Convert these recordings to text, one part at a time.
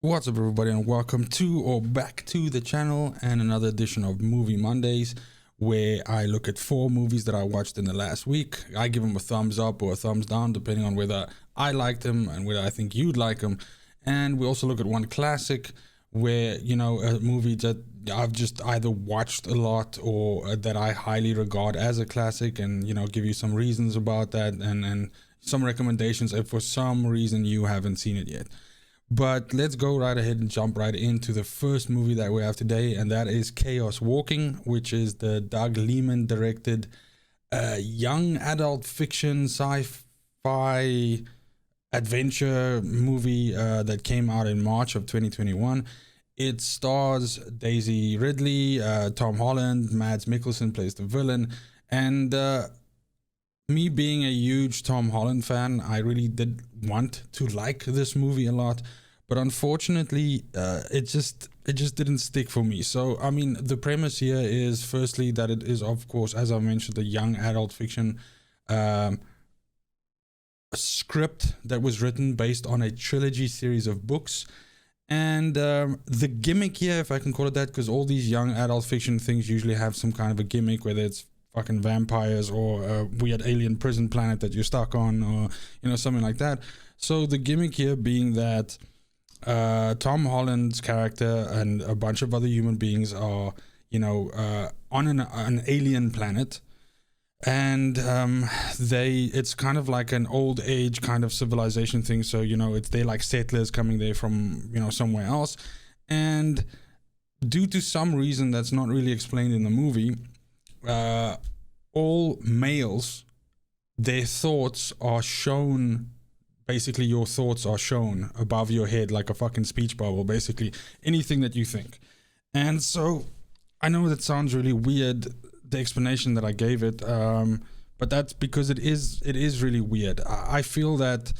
What's up, everybody, and welcome to or back to the channel and another edition of Movie Mondays, where I look at 4 movies that I watched in the last week. I give them a thumbs up or a thumbs down depending on whether I liked them and whether I think you'd like them. And we also look at one classic where, a movie that I've just either watched a lot or that I highly regard as a classic, and give you some reasons about that and some recommendations if for some reason you haven't seen it yet. But let's go right ahead and jump right into the first movie that we have today, and that is Chaos Walking, which is the Doug Liman directed young adult fiction sci-fi adventure movie that came out in March of 2021. It stars Daisy Ridley, Tom Holland, Mads Mikkelsen plays the villain, and me being a huge Tom Holland fan, I really did want to like this movie a lot, but unfortunately, it just didn't stick for me. So, I mean, the premise here is firstly that it is, of course, as I mentioned, a young adult fiction script that was written based on a trilogy series of books. And the gimmick here, if I can call it that, because all these young adult fiction things usually have some kind of a gimmick, whether it's fucking vampires or a weird alien prison planet that you're stuck on, or something like that. So the gimmick here being that Tom Holland's character and a bunch of other human beings are on an alien planet, and it's kind of like an old age kind of civilization thing. So they're like settlers coming there from somewhere else, and due to some reason that's not really explained in the movie, all males, their thoughts are shown. Basically, your thoughts are shown above your head like a fucking speech bubble, basically anything that you think. And so I know that sounds really weird, the explanation that I gave it, but that's because it is really weird. I feel that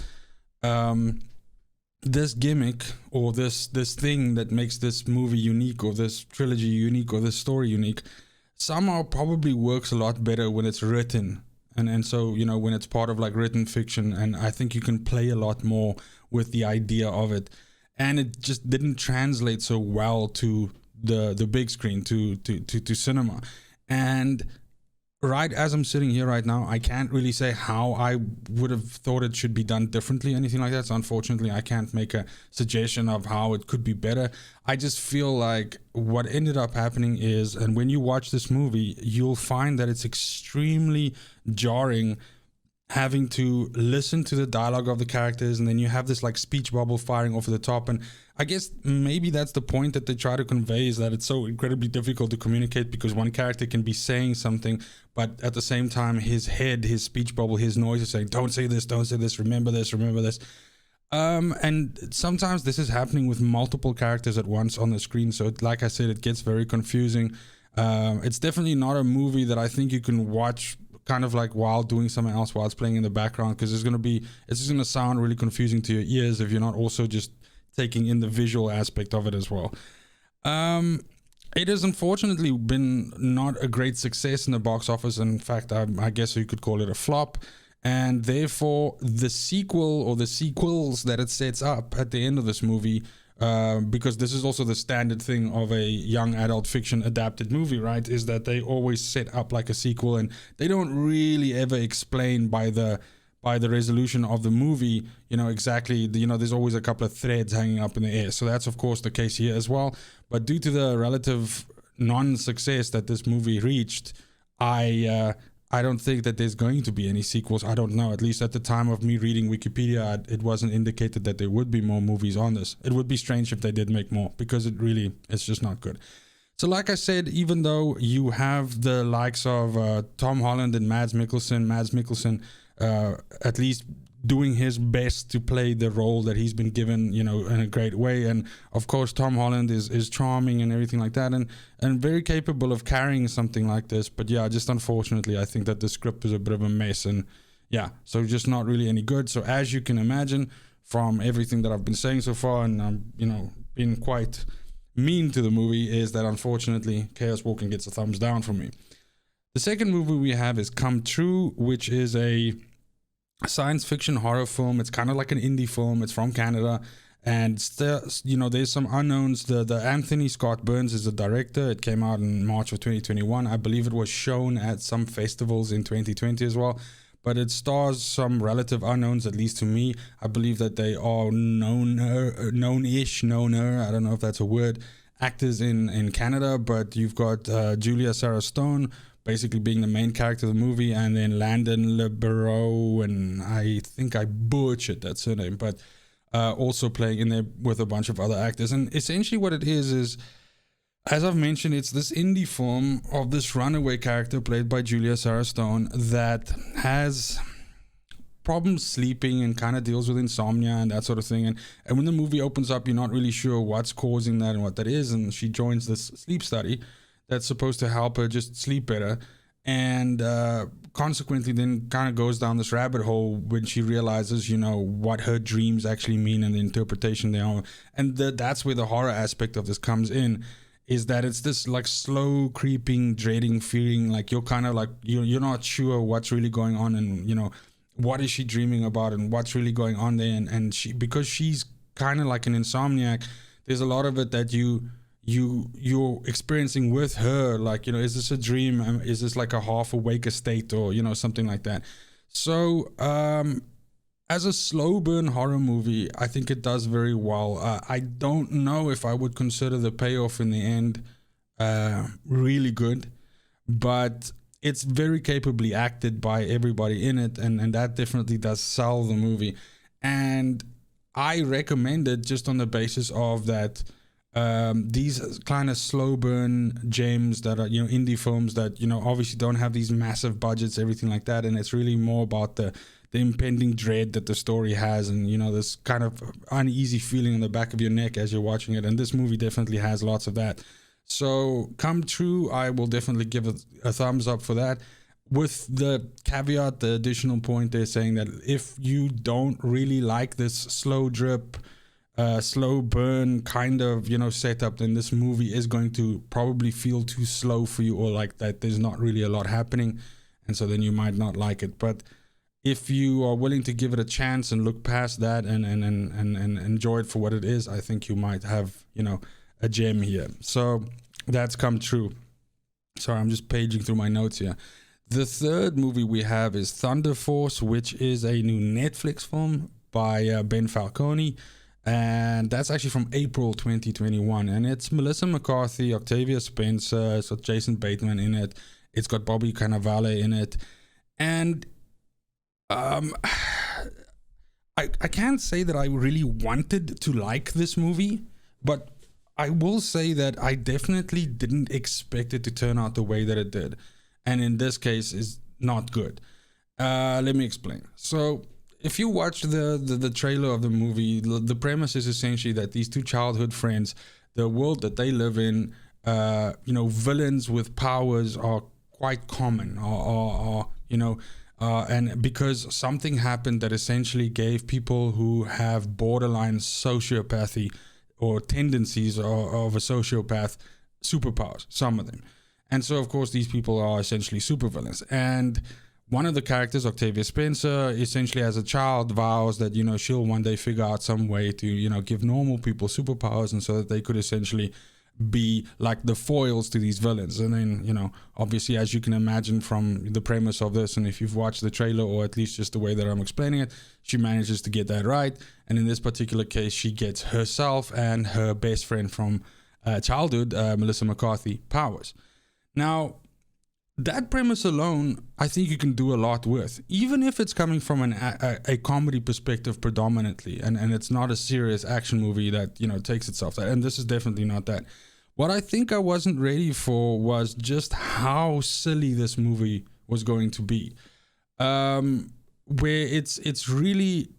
this gimmick or this thing that makes this movie unique, or this trilogy unique, or this story unique, somehow probably works a lot better when it's written, and so when it's part of like written fiction, and I think you can play a lot more with the idea of it, and it just didn't translate so well to the big screen, to cinema. And right as I'm sitting here right now, I can't really say how I would have thought it should be done differently, anything like that. So unfortunately, I can't make a suggestion of how it could be better. I just feel like what ended up happening is, and when you watch this movie, you'll find that it's extremely jarring having to listen to the dialogue of the characters, and then you have this like speech bubble firing off at the top. And I guess maybe that's the point that they try to convey, is that it's so incredibly difficult to communicate, because one character can be saying something, but at the same time his head, his speech bubble, his noise is saying, don't say this, remember this. And sometimes this is happening with multiple characters at once on the screen, so like I said, it gets very confusing. It's definitely not a movie that I think you can watch kind of like while doing something else, while it's playing in the background, because it's just gonna sound really confusing to your ears if you're not also just taking in the visual aspect of it as well. It has unfortunately been not a great success in the box office. In fact, I guess you could call it a flop, and therefore the sequel or the sequels that it sets up at the end of this movie, because this is also the standard thing of a young adult fiction adapted movie, right, is that they always set up like a sequel, and they don't really ever explain by the resolution of the movie exactly, there's always a couple of threads hanging up in the air. So that's of course the case here as well, but due to the relative non-success that this movie reached, I don't think that there's going to be any sequels. I don't know, at least at the time of me reading Wikipedia, it wasn't indicated that there would be more movies on this. It would be strange if they did make more, because it's just not good. So like I said, even though you have the likes of Tom Holland and Mads Mikkelsen at least doing his best to play the role that he's been given, in a great way. And of course, Tom Holland is charming and everything like that, and very capable of carrying something like this. But yeah, just unfortunately, I think that the script is a bit of a mess, and yeah, so just not really any good. So as you can imagine from everything that I've been saying so far, and I'm, being quite mean to the movie, is that unfortunately Chaos Walking gets a thumbs down from me. The second movie we have is Come True, which is a science fiction horror film. It's kind of like an indie film. It's from Canada, And still, there's some unknowns. The Anthony Scott Burns is the director. It came out in March of 2021. I believe it was shown at some festivals in 2020 as well. But it stars some relative unknowns, at least to me. I believe that they are known-er, I don't know if that's a word, actors in Canada. But you've got Julia Sarah Stone basically being the main character of the movie, and then Landon LeBaron, and I think I butchered that surname, but also playing in there with a bunch of other actors. And essentially what it is, as I've mentioned, it's this indie film of this runaway character played by Julia Sarah Stone that has problems sleeping and kind of deals with insomnia and that sort of thing. And when the movie opens up, you're not really sure what's causing that and what that is. And she joins this sleep study that's supposed to help her just sleep better. And consequently then kind of goes down this rabbit hole when she realizes, what her dreams actually mean and the interpretation they are. And that's where the horror aspect of this comes in, is that it's this like slow creeping, dreading feeling, like you're kind of like, you're not sure what's really going on, and, what is she dreaming about and what's really going on there. And she, because she's kind of like an insomniac, there's a lot of it that you're experiencing with her, like, is this a dream? Is this like a half awake state, or something like that? So as a slow burn horror movie, I think it does very well. I don't know if I would consider the payoff in the end really good, but it's very capably acted by everybody in it, and that definitely does sell the movie. And I recommend it just on the basis of that. These kind of slow burn gems that are indie films that obviously don't have these massive budgets, everything like that, and it's really more about the impending dread that the story has, and this kind of uneasy feeling in the back of your neck as you're watching it. And this movie definitely has lots of that. So come true, I will definitely give it a thumbs up for that, with the caveat, the additional point they're saying that if you don't really like this slow drip, slow burn kind of setup, then this movie is going to probably feel too slow for you, or like that there's not really a lot happening, and so then you might not like it. But if you are willing to give it a chance and look past that and enjoy it for what it is, I think you might have a gem here. So that's come true. Sorry, I'm just paging through my notes here. The third movie we have is Thunder Force, which is a new Netflix film by Ben Falcone. And that's actually from April 2021. And it's Melissa McCarthy, Octavia Spencer, it's got Jason Bateman in it. It's got Bobby Cannavale in it. And I can't say that I really wanted to like this movie, but I will say that I definitely didn't expect it to turn out the way that it did. And in this case, is not good. Let me explain. So if you watch the trailer of the movie, the premise is essentially that these two childhood friends, the world that they live in, villains with powers are quite common, and because something happened that essentially gave people who have borderline sociopathy or tendencies of a sociopath superpowers, some of them. And so, of course, these people are essentially supervillains. And one of the characters, Octavia Spencer, essentially as a child vows that, she'll one day figure out some way to, give normal people superpowers, and so that they could essentially be like the foils to these villains. And then, obviously, as you can imagine from the premise of this, and if you've watched the trailer, or at least just the way that I'm explaining it, she manages to get that right. And in this particular case, she gets herself and her best friend from childhood, Melissa McCarthy, powers. Now, that premise alone, I think you can do a lot with, even if it's coming from a comedy perspective predominantly, and it's not a serious action movie that, takes itself that. And this is definitely not that. What I think I wasn't ready for was just how silly this movie was going to be, where it's really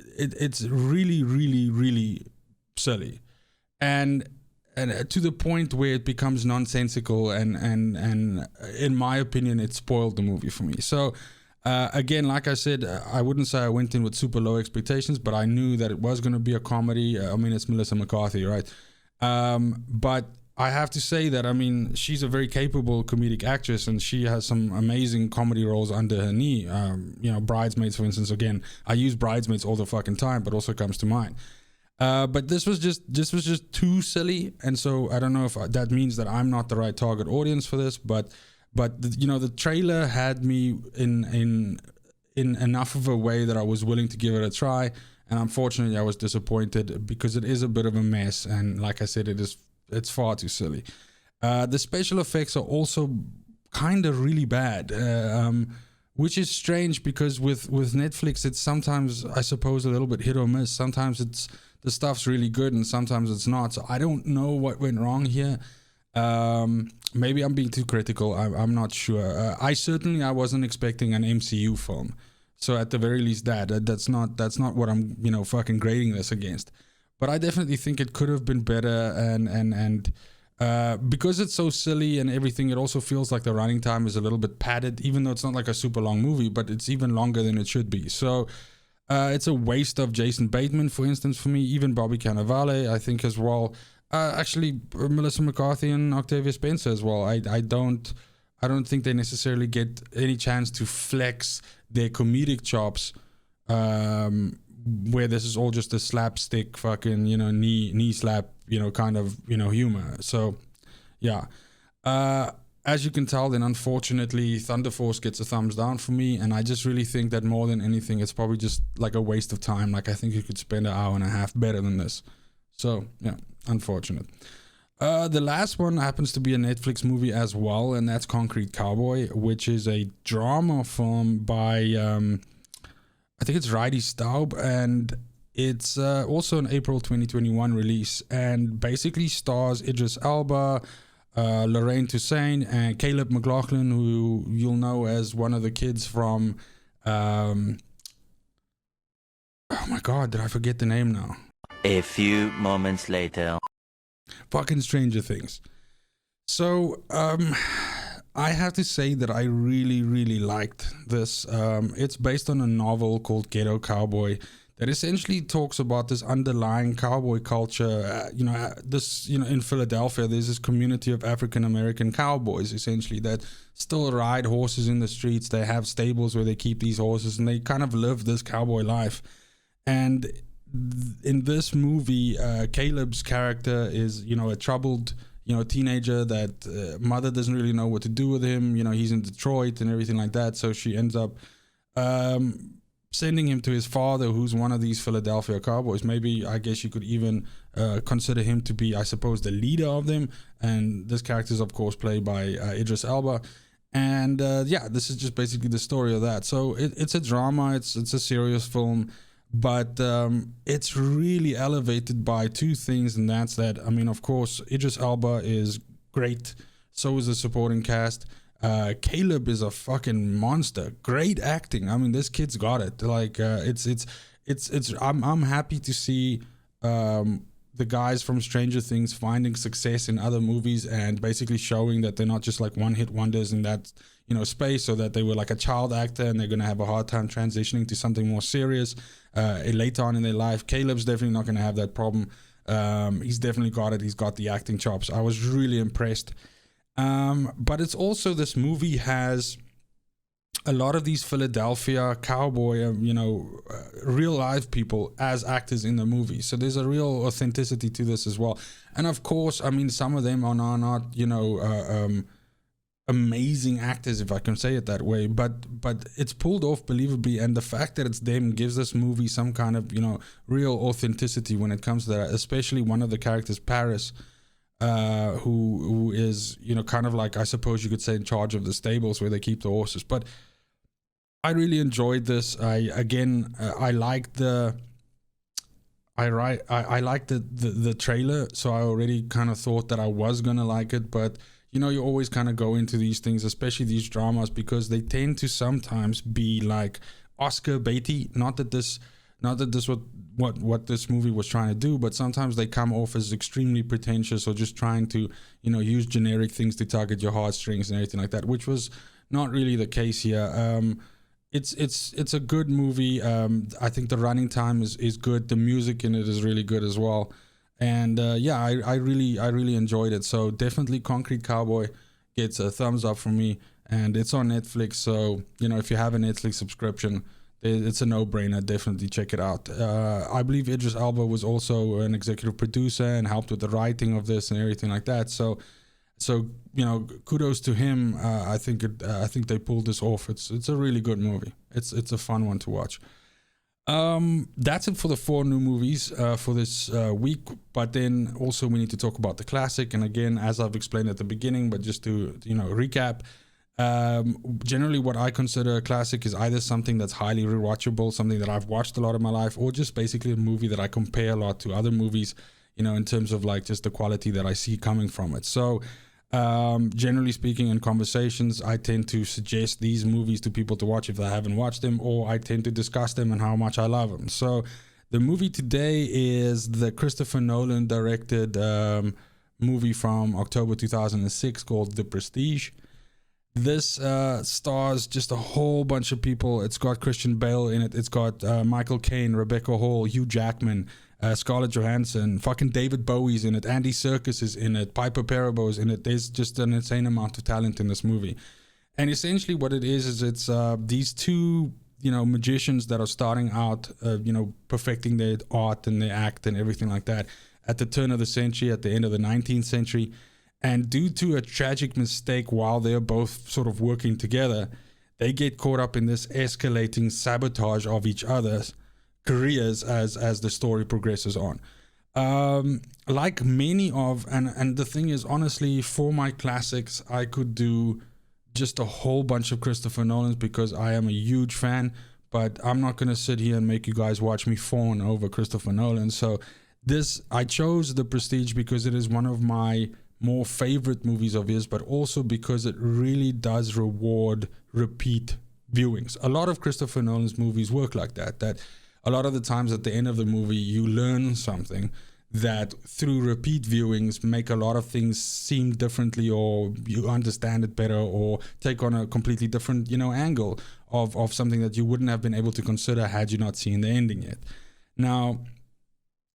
silly, and to the point where it becomes nonsensical, and in my opinion, it spoiled the movie for me. So again, like I said, I wouldn't say I went in with super low expectations, but I knew that it was going to be a comedy. I mean, it's Melissa McCarthy, right? But I have to say that, she's a very capable comedic actress, and she has some amazing comedy roles under her knee. Bridesmaids, for instance. Again, I use Bridesmaids all the fucking time, but also comes to mind. But this was just too silly, and so I don't know if that means that I'm not the right target audience for this. But the trailer had me in enough of a way that I was willing to give it a try, and unfortunately I was disappointed because it is a bit of a mess, and like I said, it's far too silly. The special effects are also kind of really bad, which is strange because with Netflix it's sometimes, I suppose, a little bit hit or miss. Sometimes the stuff's really good and sometimes it's not. So I don't know what went wrong here. Maybe I'm being too critical. I'm not sure. I wasn't expecting an MCU film. So at the very least that's not what I'm fucking grading this against. But I definitely think it could have been better, and because it's so silly and everything, it also feels like the running time is a little bit padded, even though it's not like a super long movie, but it's even longer than it should be. So it's a waste of Jason Bateman, for instance, for me. Even Bobby Cannavale, I think, as well. Actually, Melissa McCarthy and Octavia Spencer as well. I don't think they necessarily get any chance to flex their comedic chops, where this is all just a slapstick fucking knee slap kind of humor. So yeah, as you can tell, then unfortunately Thunder Force gets a thumbs down for me, and I just really think that more than anything it's probably just like a waste of time. Like, I think you could spend an hour and a half better than this. So yeah, unfortunate. The last one happens to be a Netflix movie as well, and that's Concrete Cowboy, which is a drama film by I think it's Ridey Staub, and it's also an April 2021 release, and basically stars Idris Elba, Lorraine Toussaint, and Caleb McLaughlin, who you'll know as one of the kids from oh my god, did I forget the name now? A few moments later. Fucking Stranger Things. So I have to say that I really liked this. It's based on a novel called Ghetto Cowboy that essentially talks about this underlying cowboy culture. In Philadelphia, there's this community of African American cowboys essentially that still ride horses in the streets. They have stables where they keep these horses, and they kind of live this cowboy life. And in this movie, Caleb's character is a troubled teenager that mother doesn't really know what to do with him. He's in Detroit and everything like that, so she ends up sending him to his father, who's one of these Philadelphia cowboys. Maybe, I guess you could even consider him to be, I suppose, the leader of them. And this character is of course played by Idris Elba. And this is just basically the story of that. So it's a drama, it's a serious film, but it's really elevated by two things, and that's that, I mean, of course, Idris Elba is great, so is the supporting cast. Caleb is a fucking monster. Great acting. I mean, this kid's got it. Like, I'm happy to see the guys from Stranger Things finding success in other movies and basically showing that they're not just like one-hit wonders in that space, or that they were like a child actor and they're gonna have a hard time transitioning to something more serious later on in their life. Caleb's definitely not gonna have that problem. He's definitely got it. He's got the acting chops. I was really impressed. But it's also, this movie has a lot of these Philadelphia cowboy, real life people as actors in the movie. So there's a real authenticity to this as well. And of course, I mean, some of them are not amazing actors, if I can say it that way, but it's pulled off believably. And the fact that it's them gives this movie some kind of, real authenticity when it comes to that, especially one of the characters, Paris, who is, kind of like, I suppose you could say, in charge of the stables where they keep the horses. But I really enjoyed this. I liked the trailer, so I already kind of thought that I was gonna like it. But you always kind of go into these things, especially these dramas, because they tend to sometimes be like Oscar baity. Not that this what this movie was trying to do, but sometimes they come off as extremely pretentious, or just trying to use generic things to target your heartstrings and everything like that, which was not really the case here. It's a good movie. I think the running time is good. The music in it is really good as well. And I really enjoyed it. So definitely Concrete Cowboy gets a thumbs up from me, and it's on Netflix. So if you have a Netflix subscription, it's a no-brainer. Definitely check it out. I believe Idris Elba was also an executive producer and helped with the writing of this and everything like that. So kudos to him. I think they pulled this off. It's a really good movie. It's a fun one to watch. That's it for the 4 new movies for this week. But then also we need to talk about the classic. And again, as I've explained at the beginning, but just to recap, generally what I consider a classic is either something that's highly rewatchable, something that I've watched a lot in my life, or just basically a movie that I compare a lot to other movies, in terms of like just the quality that I see coming from it. So generally speaking, in conversations, I tend to suggest these movies to people to watch if they haven't watched them, or I tend to discuss them and how much I love them. So the movie today is the Christopher Nolan directed movie from October 2006 called The Prestige. This stars just a whole bunch of people. It's got Christian Bale in it. It's got Michael Caine, Rebecca Hall, Hugh Jackman, Scarlett Johansson, fucking David Bowie's in it, Andy Serkis is in it, Piper Parabo's in it. There's just an insane amount of talent in this movie. And essentially what it is it's these two, magicians that are starting out, perfecting their art and their act and everything like that at the turn of the century, at the end of the 19th century. And due to a tragic mistake while they're both sort of working together, they get caught up in this escalating sabotage of each other's careers as the story progresses on. Like many of, and the thing is, honestly, for my classics, I could do just a whole bunch of Christopher Nolan's because I am a huge fan, but I'm not going to sit here and make you guys watch me fawn over Christopher Nolan. So I chose The Prestige because it is one of my more favorite movies of his, but also because it really does reward repeat viewings. A lot of Christopher Nolan's movies work like that a lot of the times at the end of the movie you learn something that through repeat viewings make a lot of things seem differently, or you understand it better, or take on a completely different angle of something that you wouldn't have been able to consider had you not seen the ending yet. Now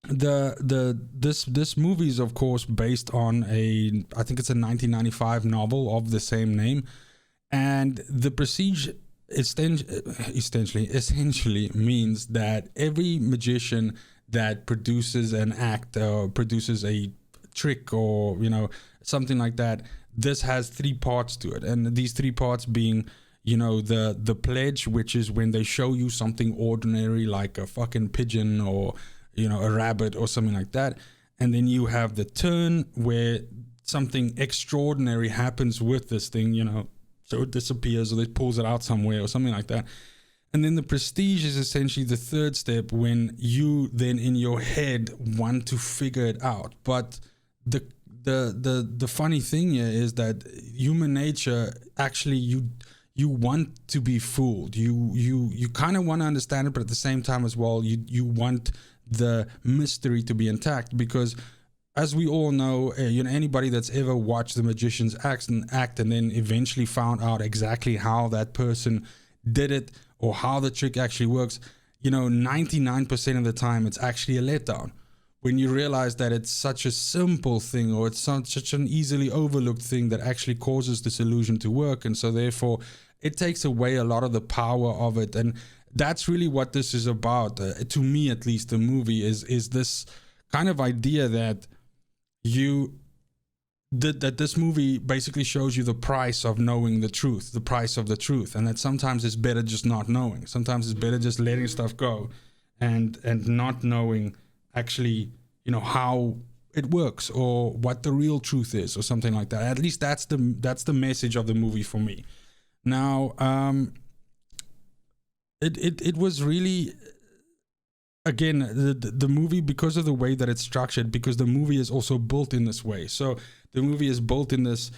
this movie is of course based on I think it's a 1995 novel of the same name, and The Prestige essentially means that every magician that produces an act or produces a trick or something like that, this has 3 parts to it, and these 3 parts being the pledge, which is when they show you something ordinary like a fucking pigeon or a rabbit or something like that, and then you have the turn where something extraordinary happens with this thing, so it disappears or it pulls it out somewhere or something like that. And then the prestige is essentially the 3rd step, when you then in your head want to figure it out. But the funny thing here is that human nature, actually you want to be fooled. You kind of want to understand it, but at the same time as well, you want the mystery to be intact, because as we all know, anybody that's ever watched the magician's act and then eventually found out exactly how that person did it or how the trick actually works, 99% of the time it's actually a letdown. When you realize that it's such a simple thing, or it's such an easily overlooked thing that actually causes this illusion to work, and so therefore it takes away a lot of the power of it. And that's really what this is about, to me at least. The movie is this kind of idea that that this movie basically shows you the price of knowing the truth, the price of the truth, and that sometimes it's better just not knowing. Sometimes it's better just letting stuff go and not knowing actually how it works or what the real truth is or something like that. At least that's the message of the movie for me. Now it was really, again, the movie, because of the way that it's structured, because the movie is also built in this way. So the movie is built in this,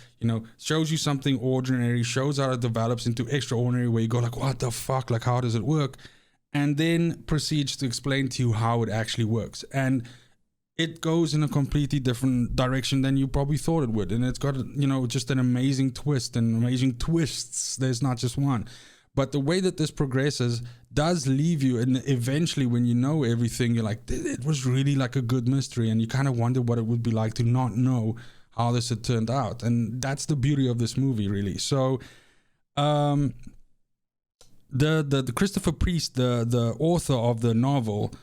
shows you something ordinary, shows how it develops into extraordinary, where you go like, what the fuck, like how does it work? And then proceeds to explain to you how it actually works. And it goes in a completely different direction than you probably thought it would. And it's got, just an amazing twist and amazing twists. There's not just one. But the way that this progresses does leave you, and eventually when you know everything, you're like, it was really like a good mystery, and you kind of wonder what it would be like to not know how this had turned out. And that's the beauty of this movie, really. So the Christopher Priest, the author of the novel,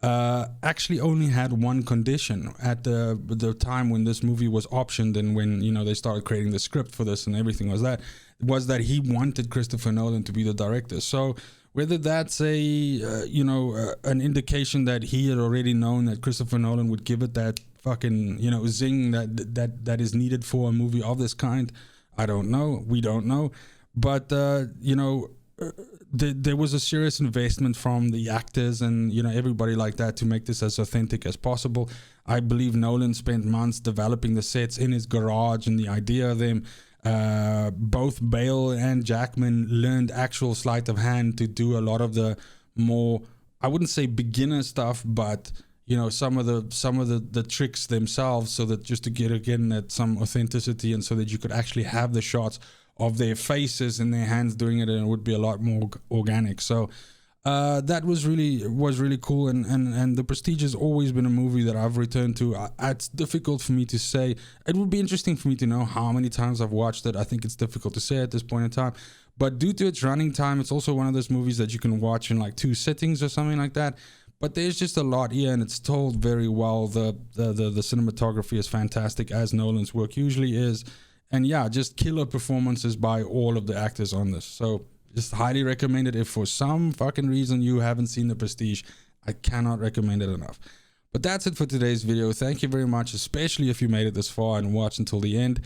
actually only had one condition at the time when this movie was optioned, and when they started creating the script for this and everything, was that he wanted Christopher Nolan to be the director. So whether that's an indication that he had already known that Christopher Nolan would give it that fucking zing that is needed for a movie of this kind, I don't know. We don't know, but there was a serious investment from the actors and everybody like that to make this as authentic as possible. I believe Nolan spent months developing the sets in his garage and the idea of them. Both Bale and Jackman learned actual sleight of hand to do a lot of the more, I wouldn't say beginner stuff, but some of the tricks themselves, so that just to get again at some authenticity, and so that you could actually have the shots of their faces and their hands doing it, and it would be a lot more organic. So that was really cool, and The Prestige has always been a movie that I've returned to. It's difficult for me to say. It would be interesting for me to know how many times I've watched it. I think it's difficult to say at this point in time, but due to its running time, it's also one of those movies that you can watch in like 2 sittings or something like that. But there's just a lot here, and it's told very well. The cinematography is fantastic, as Nolan's work usually is. And yeah, just killer performances by all of the actors on this. So just highly recommend it. If for some fucking reason you haven't seen The Prestige, I cannot recommend it enough. But that's it for today's video. Thank you very much, especially if you made it this far and watched until the end.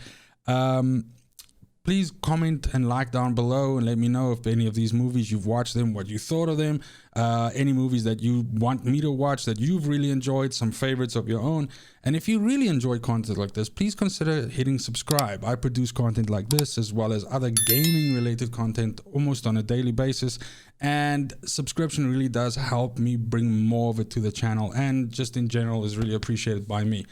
Please comment and like down below and let me know if any of these movies you've watched them, what you thought of them, any movies that you want me to watch that you've really enjoyed, some favorites of your own. And if you really enjoy content like this, please consider hitting subscribe. I produce content like this as well as other gaming related content almost on a daily basis, and subscription really does help me bring more of it to the channel, and just in general is really appreciated by me.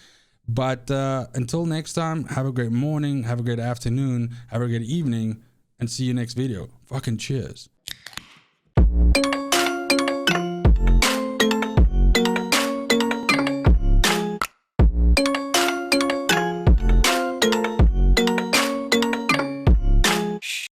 But until next time, have a great morning, have a great afternoon, have a great evening, and see you next video. Fucking cheers.